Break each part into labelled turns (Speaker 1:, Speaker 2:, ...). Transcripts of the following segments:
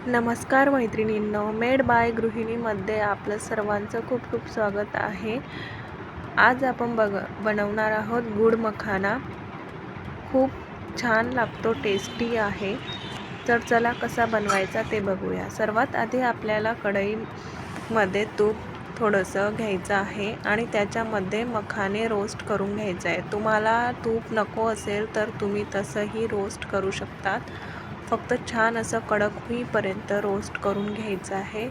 Speaker 1: नमस्कार मैत्रिणींनो, made by गृहिणीमध्ये आपलं सर्वांचं खूप खूप स्वागत आहे। आज आपण बनवणार आहोत गुड मखाना। खूप छान लागतो, टेस्टी आहे। तर चला कसा बनवायचा ते बघूया। सर्वात आधी आपल्याला कढईमध्ये तूप थोडंसं घ्यायचं आहे आणि त्याच्यामध्ये मखाने रोस्ट करून घ्यायचं आहे। तुम्हाला तूप नको असेल तर तुम्ही तसंही रोस्ट करू शकतात। फक्त छान असं कडक होईपर्यंत रोस्ट करून घ्यायचं आहे।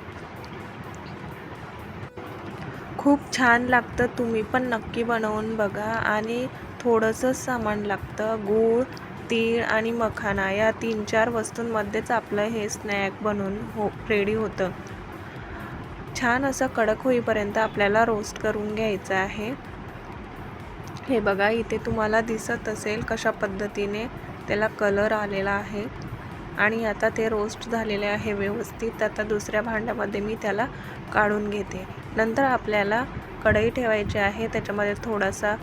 Speaker 1: खूप छान लागतं, तुम्ही पण नक्की बनवून बघा। आणि थोडंसं सामान लागतं, गूळ, तीळ आणि मखाना। या 3-4 वस्तूंमध्येच आपलं हे स्नॅक बनवून रेडी होतं। छान असं कडक होईपर्यंत आपल्याला रोस्ट करून घ्यायचं आहे। हे बघा, इथे तुम्हाला दिसत असेल कशा पद्धतीने त्याला कलर आलेला आहे आणि आता ते रोस्ट झालेले आहे व्यवस्थित। आता दुसऱ्या भांड्यामध्ये मी त्याला काढून घेते। नंतर आपल्याला कढई ठेवायची आहे, त्याच्यामध्ये थोडासा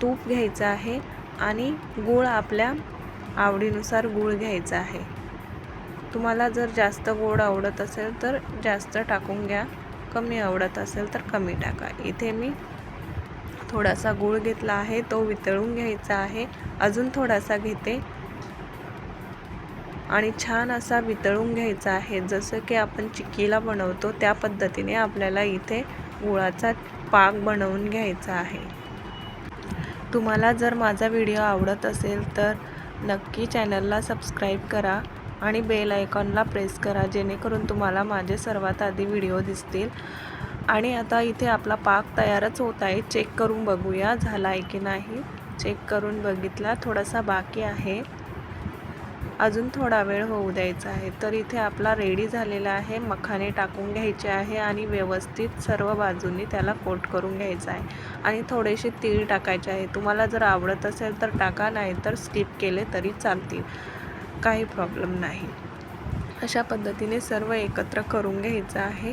Speaker 1: तूप घ्यायचं आहे आणि गूळ आपल्या आवडीनुसार गूळ घ्यायचा आहे। तुम्हाला जर जास्त गोड आवडत असेल तर जास्त टाकून घ्या, कमी आवडत असेल तर कमी टाका। इथे मी थोडासा गूळ घेतला आहे, तो वितळून घ्यायचा आहे। अजून थोडासा घेते आणि छान असा वितळून घ्यायचा आहे। जसं की आपण चिक्कीला बनवतो त्या पद्धतीने आपल्याला इथे गुळाचा पाक बनवून घ्यायचा आहे। तुम्हाला जर माझा व्हिडिओ आवडत असेल तर नक्की चॅनलला सबस्क्राईब करा आणि बेल आयकॉनला प्रेस करा, जेणेकरून तुम्हाला माझे सर्वात आधी व्हिडिओ दिसतील। आणि आता इथे आपला पाक तयारच होत आहे। चेक करून बघूया झाला आहे की नाही। चेक करून बघितला, थोडासा बाकी आहे, अजून थोडा वेळ होऊ द्यायचा आहे। तर इथे आपला रेडी झालेला आहे। मखाने टाकून घ्यायचे आहे आणि व्यवस्थित सर्व बाजूंनी त्याला कोट करून घ्यायचा आहे आणि थोडेसे तीळ टाकायचे आहे। तुम्हाला जर आवडत असेल तर टाका, नाही तर स्किप केले तरी चालतील, काही प्रॉब्लेम नाही। अशा पद्धतीने सर्व एकत्र करून घ्यायचं आहे।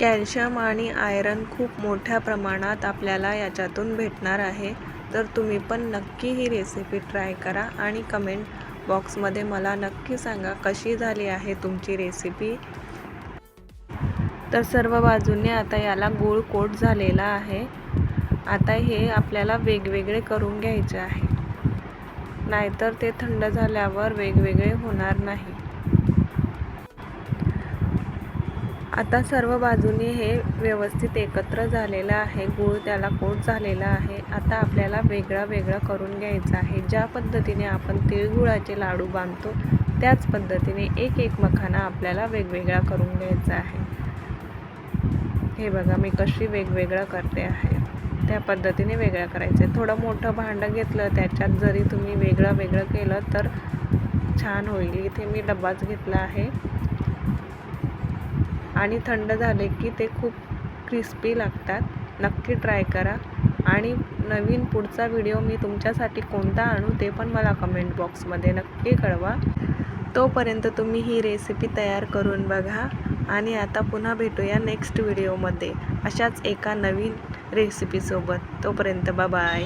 Speaker 1: कॅल्शियम आणि आयरन खूप मोठ्या प्रमाणात आपल्याला याच्यातून भेटणार आहे। तर तुम्ही पण नक्की ही रेसिपी ट्राय करा आणि कमेंट बॉक्समध्ये मला नक्की सांगा कशी झाली आहे तुमची रेसिपी। तर सर्व बाजूंनी आता याला गूळ कोट झालेला आहे। आता हे आपल्याला वेगवेगळे करून घ्यायचे आहे, नाहीतर ते थंड झाल्यावर वेगवेगळे होणार नाही। आता सर्व बाजूनी हे व्यवस्थित एकत्र झालेलं आहे, गूळ त्याला कोट झालेला आहे। आता आपल्याला वेगळा करून घ्यायचा आहे। ज्या पद्धतीने आपण तिळगुळाचे लाडू बांधतो त्याच पद्धतीने एक मखाना आपल्याला वेगवेगळा करून घ्यायचा आहे। हे बघा, मी कशी वेगवेगळं करते आहे, त्या पद्धतीने वेगळं करायचं आहे। थोडं मोठं भांडं घेतलं, त्याच्यात जरी तुम्ही वेगळं केलं तर छान होईल। इथे मी डब्बाच घेतला आहे आणि थंड झाले की ते खूप क्रिस्पी लागतात। नक्की ट्राय करा आणि नवीन पुढचा व्हिडिओ मी तुमच्यासाठी कोणता आणू ते पण मला कमेंट बॉक्समध्ये नक्की कळवा। तोपर्यंत तुम्ही ही रेसिपी तयार करून बघा आणि आता पुन्हा भेटूया नेक्स्ट व्हिडिओमध्ये अशाच एका नवीन रेसिपीसोबत। तोपर्यंत बाय बाय।